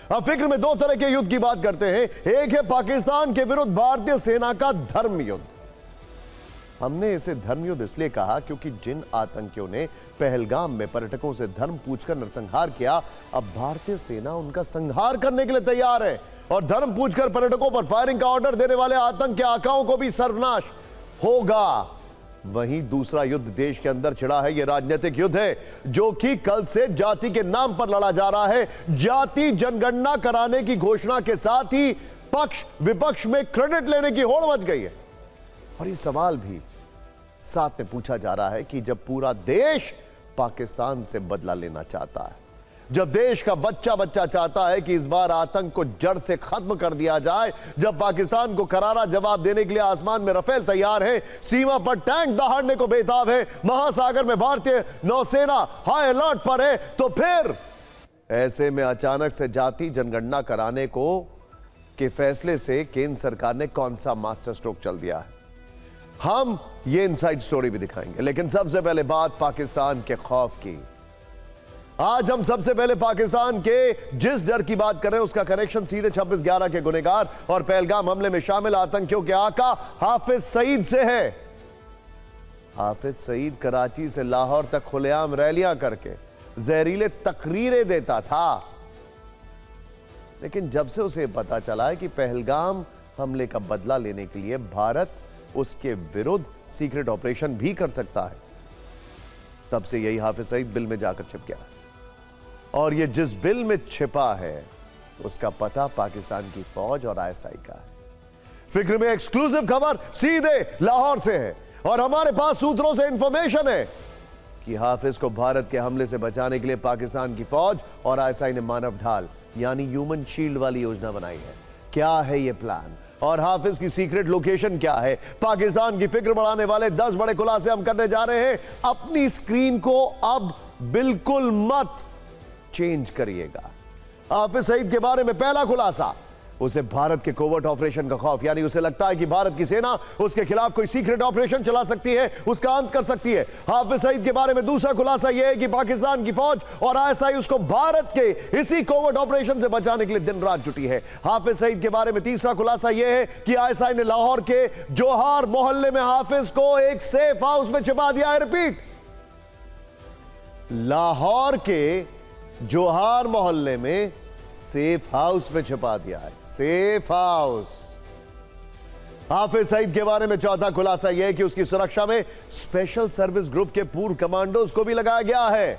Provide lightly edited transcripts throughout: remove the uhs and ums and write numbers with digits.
अब फिक्र में दो तरह के युद्ध की बात करते हैं। एक है पाकिस्तान के विरुद्ध भारतीय सेना का धर्म युद्ध। हमने इसे धर्म युद्ध इसलिए कहा क्योंकि जिन आतंकियों ने पहलगाम में पर्यटकों से धर्म पूछकर नरसंहार किया, अब भारतीय सेना उनका संहार करने के लिए तैयार है और धर्म पूछकर पर्यटकों पर फायरिंग का ऑर्डर देने वाले आतंक के आकाओं को भी सर्वनाश होगा। वहीं दूसरा युद्ध देश के अंदर छिड़ा है। यह राजनीतिक युद्ध है जो कि कल से जाति के नाम पर लड़ा जा रहा है। जाति जनगणना कराने की घोषणा के साथ ही पक्ष विपक्ष में क्रेडिट लेने की होड़ मच गई है और यह सवाल भी साथ में पूछा जा रहा है कि जब पूरा देश पाकिस्तान से बदला लेना चाहता है, जब देश का बच्चा बच्चा चाहता है कि इस बार आतंक को जड़ से खत्म कर दिया जाए, जब पाकिस्तान को करारा जवाब देने के लिए आसमान में रफेल तैयार है, सीमा पर टैंक दहाड़ने को बेताब है, महासागर में भारतीय नौसेना हाई अलर्ट पर है, तो फिर ऐसे में अचानक से जाति जनगणना कराने को के फैसले से केंद्र सरकार ने कौन सा मास्टर स्ट्रोक चल दिया है। हम ये इनसाइड स्टोरी भी दिखाएंगे, लेकिन सबसे पहले बात पाकिस्तान के खौफ की। आज हम सबसे पहले पाकिस्तान के जिस डर की बात कर रहे हैं उसका कनेक्शन सीधे 26/11 के गुनहगार और पहलगाम हमले में शामिल आतंकियों के आका हाफिज सईद से है। हाफिज सईद कराची से लाहौर तक खुलेआम रैलियां करके जहरीले तकरीरें देता था, लेकिन जब से उसे पता चला है कि पहलगाम हमले का बदला लेने के लिए भारत उसके विरुद्ध सीक्रेट ऑपरेशन भी कर सकता है, तब से यही हाफिज सईद बिल में जाकर छिप गया। और ये जिस बिल में छिपा है उसका पता पाकिस्तान की फौज और आईएसआई का है। फिक्र में एक्सक्लूसिव खबर सीधे लाहौर से है और हमारे पास सूत्रों से इंफॉर्मेशन है कि हाफिज को भारत के हमले से बचाने के लिए पाकिस्तान की फौज और आईएसआई ने मानव ढाल यानी ह्यूमन शील्ड वाली योजना बनाई है। क्या है यह प्लान और हाफिज की सीक्रेट लोकेशन क्या है? पाकिस्तान की फिक्र बढ़ाने वाले 10 बड़े खुलासे हम करने जा रहे हैं। अपनी स्क्रीन को अब बिल्कुल मत चेंज करिएगा। हाफिज सईद के बारे में पहला खुलासा, उसे भारत के कोवर्ट ऑपरेशन का खौफ, यानी उसे लगता है कि भारत की सेना उसके खिलाफ कोई सीक्रेट ऑपरेशन चला सकती है, उसका अंत कर सकती है। हाफिज सईद के बारे में दूसरा खुलासा यह है कि पाकिस्तान की फौज और आईएसआई उसको भारत के इसी कोवर्ट ऑपरेशन से बचाने के लिए दिन रात जुटी है। हाफिज सईद के बारे में तीसरा खुलासा यह है कि आईएसआई ने लाहौर के जोहार मोहल्ले में हाफिज को एक सेफ हाउस में छिपा दिया है। रिपीट, लाहौर के जोहार मोहल्ले में सेफ हाउस में छिपा दिया है। Safe house. हाफिज सईद के बारे में चौथा खुलासा यह है कि उसकी सुरक्षा में स्पेशल सर्विस ग्रुप के पूर्व कमांडोज को भी लगाया गया है।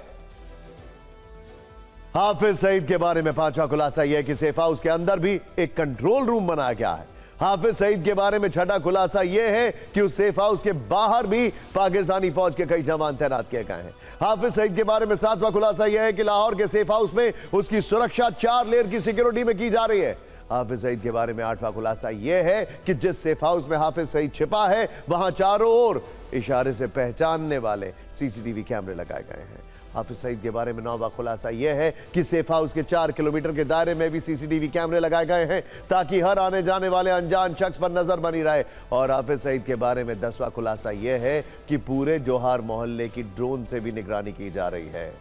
हाफिज सईद के बारे में पांचवा खुलासा यह है कि सेफ हाउस के अंदर भी एक कंट्रोल रूम बनाया गया है। हाफिज सईद के बारे में छठा खुलासा यह है कि उस सेफ हाउस के बाहर भी पाकिस्तानी फौज के कई जवान तैनात किए गए हैं। हाफिज सईद के बारे में सातवां खुलासा यह है कि लाहौर के सेफ हाउस में उसकी सुरक्षा 4 लेयर की सिक्योरिटी में की जा रही है। हाफिज सईद के बारे में आठवां खुलासा यह है कि जिस सेफ हाउस में हाफिज सईद छिपा है वहां चारों ओर इशारे से पहचानने वाले सीसीटीवी कैमरे लगाए गए हैं। हाफिज सईद के बारे में 9वां खुलासा यह है कि सेफ हाउस के 4 किलोमीटर के दायरे में भी सीसीटीवी कैमरे लगाए गए हैं ताकि हर आने जाने वाले अनजान शख्स पर नजर बनी रहे। और हाफिज सईद के बारे में 10वां खुलासा यह है कि पूरे जोहार मोहल्ले की ड्रोन से भी निगरानी की जा रही है।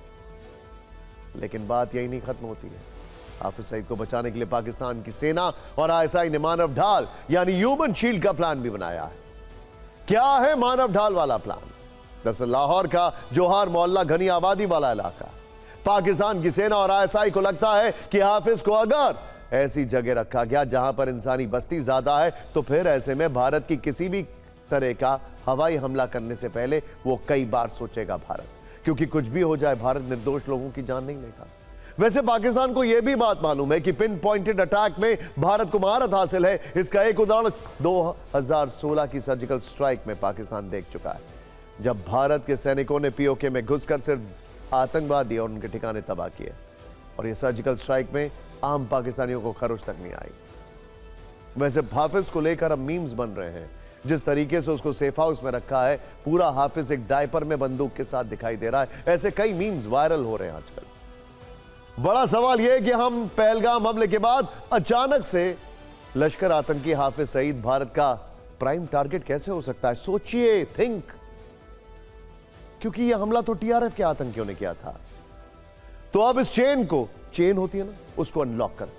लेकिन बात यही नहीं खत्म होती है। हाफिज सईद को बचाने के लिए पाकिस्तान की सेना और आईएसआई ने मानव ढाल यानी ह्यूमन शील्ड का प्लान भी बनाया है। क्या है मानव ढाल वाला प्लान? दरअसल लाहौर का जोहार मोहल्ला घनी आबादी वाला इलाका। पाकिस्तान की सेना और आईएसआई को लगता है कि हाफिज को अगर ऐसी जगह रखा गया जहां पर इंसानी बस्ती ज्यादा है तो फिर ऐसे में भारत की किसी भी तरह का हवाई हमला करने से पहले वो कई बार सोचेगा भारत, क्योंकि कुछ भी हो जाए भारत निर्दोष लोगों की जान नहीं लेगा। वैसे पाकिस्तान को यह भी बात मालूम है कि पिन पॉइंटेड अटैक में भारत को महारत हासिल है। इसका एक उदाहरण 2016 की सर्जिकल स्ट्राइक में पाकिस्तान देख चुका है, जब भारत के सैनिकों ने पीओके में घुसकर सिर्फ आतंकवादी और उनके ठिकाने तबाह किए। और यह सर्जिकल स्ट्राइक में आम पाकिस्तानियों को खरोच तक नहीं आई। वैसे हाफिज को लेकर अब मीम्स बन रहे हैं। जिस तरीके से उसको सेफ हाउस में रखा है, पूरा हाफिज एक डायपर में बंदूक के साथ दिखाई दे रहा है। ऐसे कई मीम्स वायरल हो रहे हैं आजकल। बड़ा सवाल यह है कि हम पहलगाम हमले के बाद अचानक से लश्कर आतंकी हाफिज सईद भारत का प्राइम टारगेट कैसे हो सकता है? सोचिए, थिंक, क्योंकि यह हमला तो टीआरएफ के आतंकियों ने किया था। तो अब इस चेन को चेन होती है ना, उसको अनलॉक करते हैं।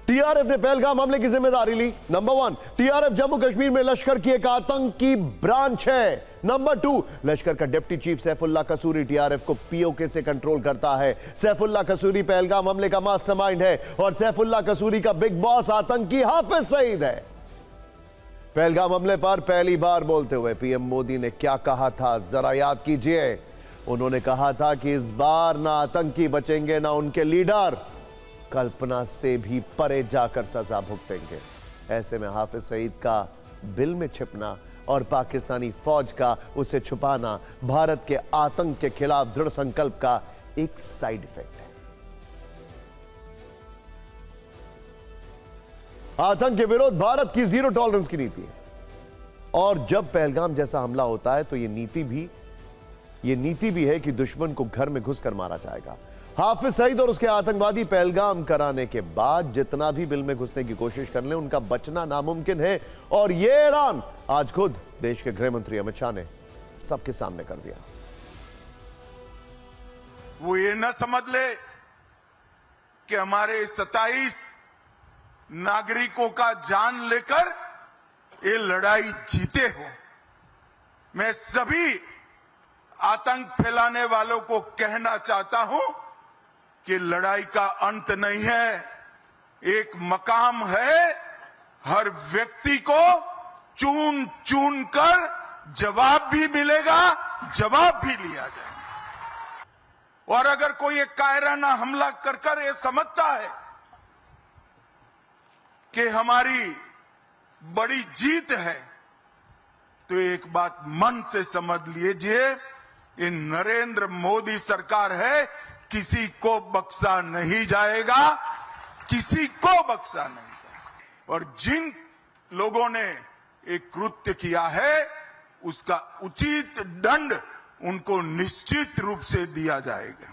टीआरएफ ने पहलगाम हमले की जिम्मेदारी ली। नंबर 1, टीआरएफ जम्मू कश्मीर में लश्कर की एक आतंकी ब्रांच है। नंबर 2, लश्कर का डिप्टी चीफ सैफुल्लाह कसूरी टीआरएफ को पीओके से कंट्रोल करता है। सैफुल्लाह कसूरी पहलगाम हमले का मास्टरमाइंड है और सैफुल्लाह कसूरी का बिग बॉस आतंकी हाफिज सईद है। पहलगाम हमले पर पहली बार बोलते हुए पीएम मोदी ने क्या कहा था, जरा याद कीजिए। उन्होंने कहा था कि इस बार ना आतंकी बचेंगे ना उनके लीडर, कल्पना से भी परे जाकर सजा भुगतेंगे। ऐसे में हाफिज सईद का बिल में छिपना और पाकिस्तानी फौज का उसे छुपाना भारत के आतंक के खिलाफ दृढ़ संकल्प का एक साइड इफेक्ट है। आतंक के विरोध भारत की जीरो टॉलरेंस की नीति है और जब पहलगाम जैसा हमला होता है तो यह नीति भी है कि दुश्मन को घर में घुसकर मारा जाएगा। हाफिज सईद और उसके आतंकवादी पहलगाम कराने के बाद जितना भी बिल में घुसने की कोशिश कर लें, उनका बचना नामुमकिन है और यह ऐलान आज खुद देश के गृह मंत्री अमित शाह ने सबके सामने कर दिया। वो ये न समझ ले कि हमारे 27 नागरिकों का जान लेकर ये लड़ाई जीते हो। मैं सभी आतंक फैलाने वालों को कहना चाहता हूं कि लड़ाई का अंत नहीं है, एक मकाम है। हर व्यक्ति को चुन चुन कर जवाब भी मिलेगा, जवाब भी लिया जाएगा। और अगर कोई एक कायराना हमला कर ये समझता है कि हमारी बड़ी जीत है, तो एक बात मन से समझ लीजिए, ये नरेंद्र मोदी सरकार है, किसी को बख्शा नहीं जाएगा, किसी को बख्शा नहीं जाएगा। और जिन लोगों ने एक कृत्य किया है उसका उचित दंड उनको निश्चित रूप से दिया जाएगा।